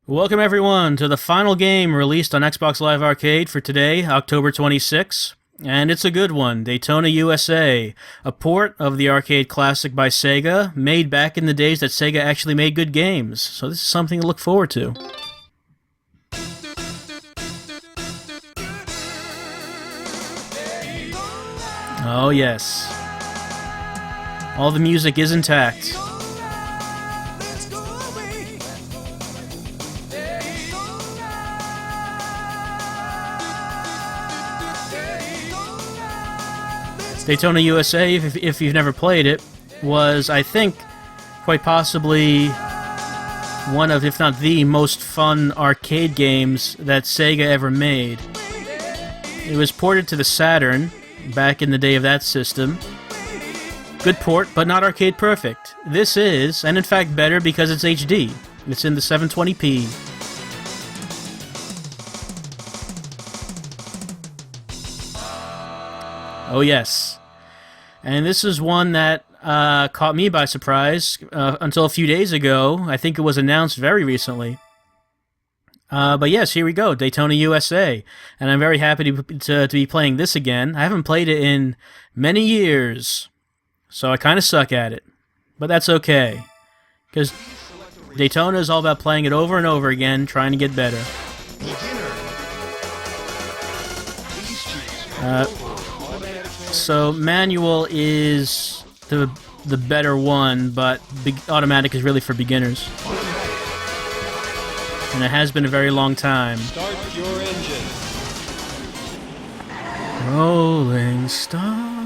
Welcome everyone to the final game released on Xbox Live Arcade for today, October 26, and it's a good one, Daytona USA, a port of the arcade classic by Sega, made back in the days that Sega actually made good games, so this is something to look forward to. Oh yes. All the music is intact. Daytona USA, if you've never played it, was, I think, quite possibly one of, if not the most fun arcade games that Sega ever made. It was ported to the Saturn, back in the day of that system. Good port, but not arcade perfect. This is, and in fact better because it's HD. It's in the 720p. Oh yes. And this is one that caught me by surprise until a few days ago. I think it was announced very recently. But yes, here we go, Daytona USA. And I'm very happy to be playing this again. I haven't played it in many years, so I kind of suck at it. But that's okay, because Daytona is all about playing it over and over again, trying to get better. So manual is the better one, but automatic is really for beginners. And it has been a very long time. Start your engine. Rolling Stone.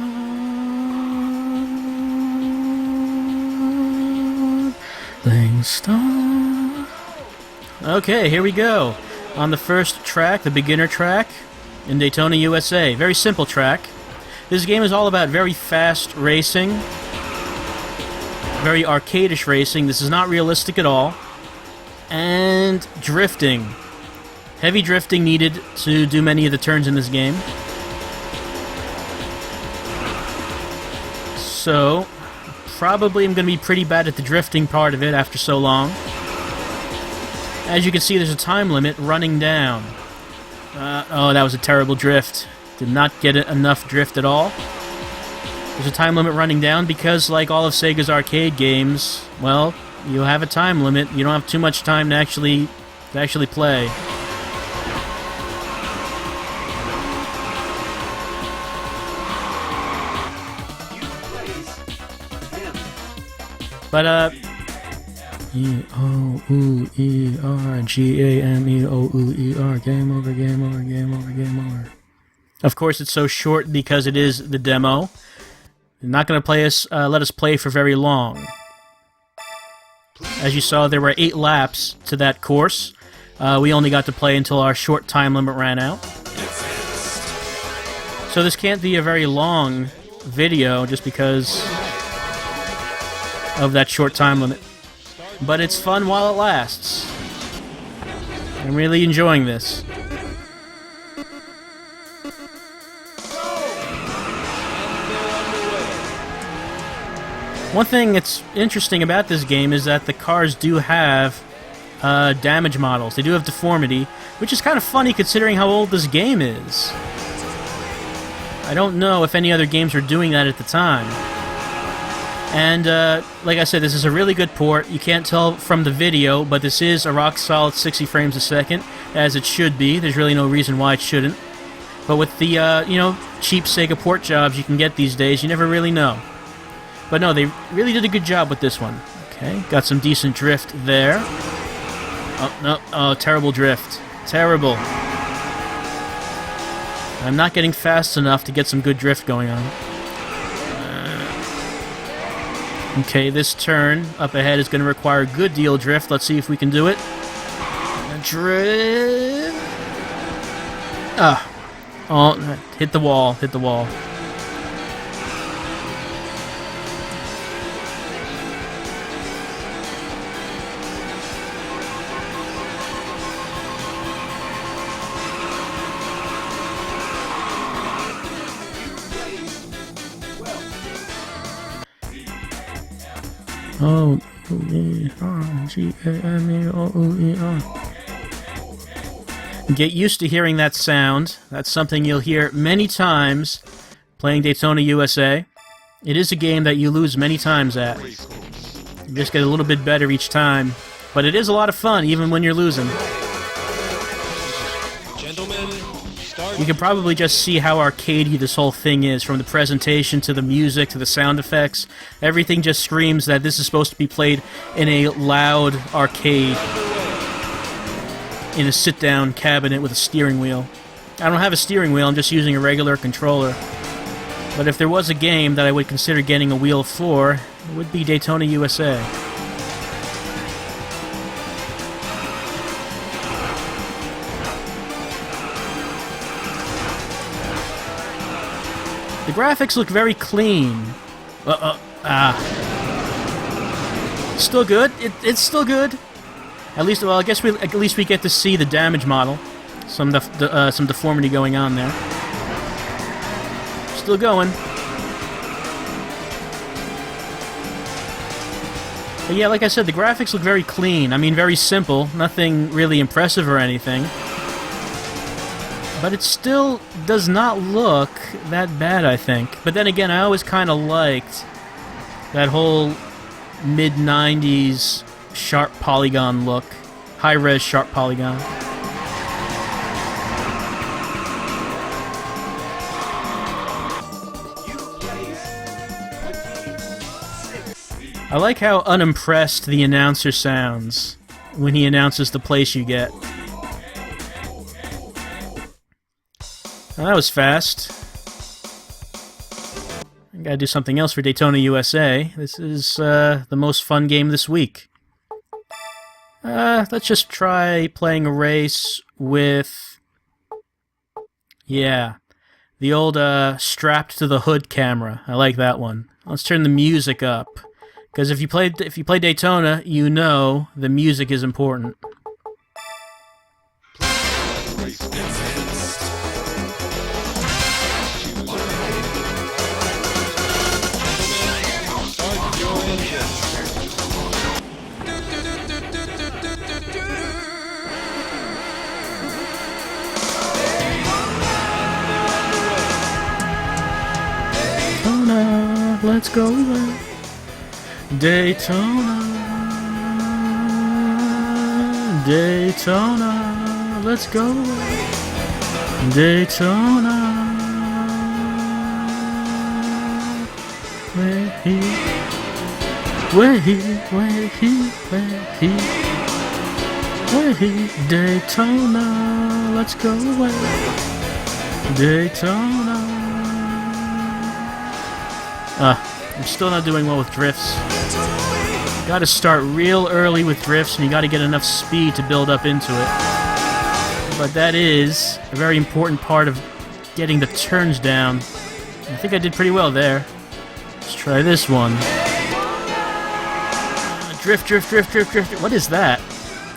Rolling Stone. Okay, here we go. On the first track, the beginner track in Daytona USA. Very simple track. This game is all about very fast racing, very arcade-ish racing. This is not realistic at all. And drifting. Heavy drifting needed to do many of the turns in this game. So, probably I'm going to be pretty bad at the drifting part of it after so long. As you can see, there's a time limit running down. Oh, that was a terrible drift. Did not get enough drift at all. There's a time limit running down because, like all of Sega's arcade games, well, you have a time limit. You don't have too much time to actually play. But E-O-U-E-R-G-A-M-E-O-U-E-R. Game over, game over, game over, game over. Of course, it's so short because it is the demo. They're not going to let us play for very long. As you saw, there were 8 laps to that course. We only got to play until our short time limit ran out. So this can't be a very long video just because of that short time limit. But it's fun while it lasts. I'm really enjoying this. One thing that's interesting about this game is that the cars do have damage models. They do have deformity, which is kind of funny considering how old this game is. I don't know if any other games were doing that at the time. And, like I said, this is a really good port. You can't tell from the video, but this is a rock-solid 60 frames a second, as it should be. There's really no reason why it shouldn't. But with the, cheap Sega port jobs you can get these days, you never really know. But no, they really did a good job with this one. Okay, got some decent drift there. Oh, no, oh, terrible drift. Terrible. I'm not getting fast enough to get some good drift going on. Okay, this turn up ahead is going to require a good deal of drift. Let's see if we can do it. Drift. Ah. Oh, hit the wall, hit the wall. Oh, Get used to hearing that sound. That's something you'll hear many times playing Daytona USA. It is a game that you lose many times at. You just get a little bit better each time. But it is a lot of fun, even when you're losing. You can probably just see how arcadey this whole thing is, from the presentation to the music to the sound effects. Everything just screams that this is supposed to be played in a loud arcade, in a sit-down cabinet with a steering wheel. I don't have a steering wheel, I'm just using a regular controller. But if there was a game that I would consider getting a wheel for, it would be Daytona USA. The graphics look very clean. Still good. It's still good. At least, well, I guess at least we get to see the damage model. Some deformity going on there. Still going. But yeah, like I said, the graphics look very clean. I mean, very simple. Nothing really impressive or anything. But it still does not look that bad, I think. But then again, I always kind of liked that whole mid-90s sharp polygon look. High-res sharp polygon. I like how unimpressed the announcer sounds when he announces the place you get. Well, that was fast. I gotta do something else for Daytona USA. This is the most fun game this week. Let's just try playing a race with... yeah, the old strapped to the hood camera. I like that one. Let's turn the music up. Because if you play Daytona, you know the music is important. Daytona, let's go away. Daytona, Daytona, let's go away. Daytona, Daytona, let's go away. Daytona. I'm still not doing well with drifts. Gotta start real early with drifts, and you gotta get enough speed to build up into it. But that is a very important part of getting the turns down. I think I did pretty well there. Let's try this one. Drift, drift, drift, drift, drift. What is that?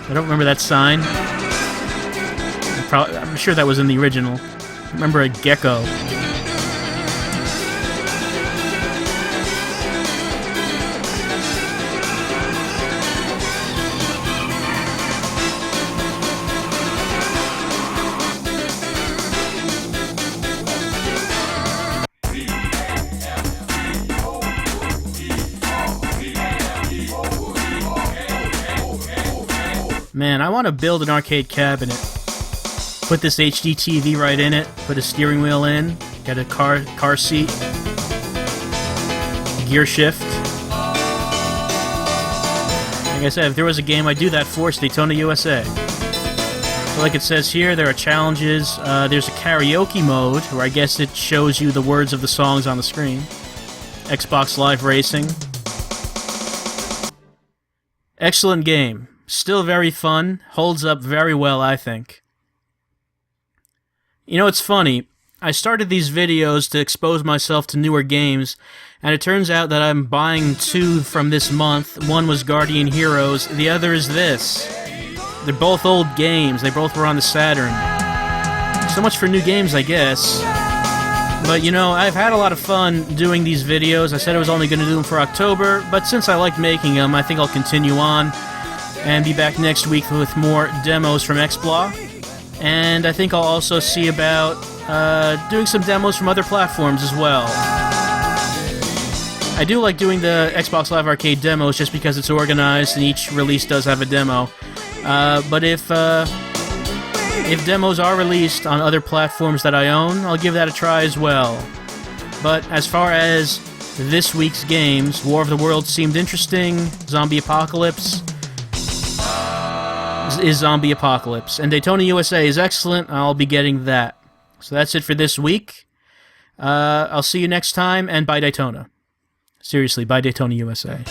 I don't remember that sign. I'm sure that was in the original. I remember a gecko. Man, I want to build an arcade cabinet. Put this HD TV right in it, put a steering wheel in, get a car seat, gear shift. Like I said, if there was a game I'd do that for, it's Daytona USA. So like it says here, there are challenges. There's a karaoke mode, where I guess it shows you the words of the songs on the screen. Xbox Live Racing. Excellent game. Still very fun, holds up very well, I think. You know, it's funny, I started these videos to expose myself to newer games, and it turns out that I'm buying two from this month. One was Guardian Heroes, the other is this. They're both old games, they both were on the Saturn. So much for new games, I guess. But, you know, I've had a lot of fun doing these videos. I said I was only going to do them for October, but since I like making them, I think I'll continue on and be back next week with more demos from XBlaw. And I think I'll also see about doing some demos from other platforms as well. I do like doing the Xbox Live Arcade demos just because it's organized and each release does have a demo. But if demos are released on other platforms that I own, I'll give that a try as well. But as far as this week's games, War of the Worlds seemed interesting, Zombie Apocalypse is Zombie Apocalypse, and Daytona USA is excellent. I'll be getting that. So that's it for this week. I'll see you next time, and bye Daytona. Seriously, bye Daytona USA.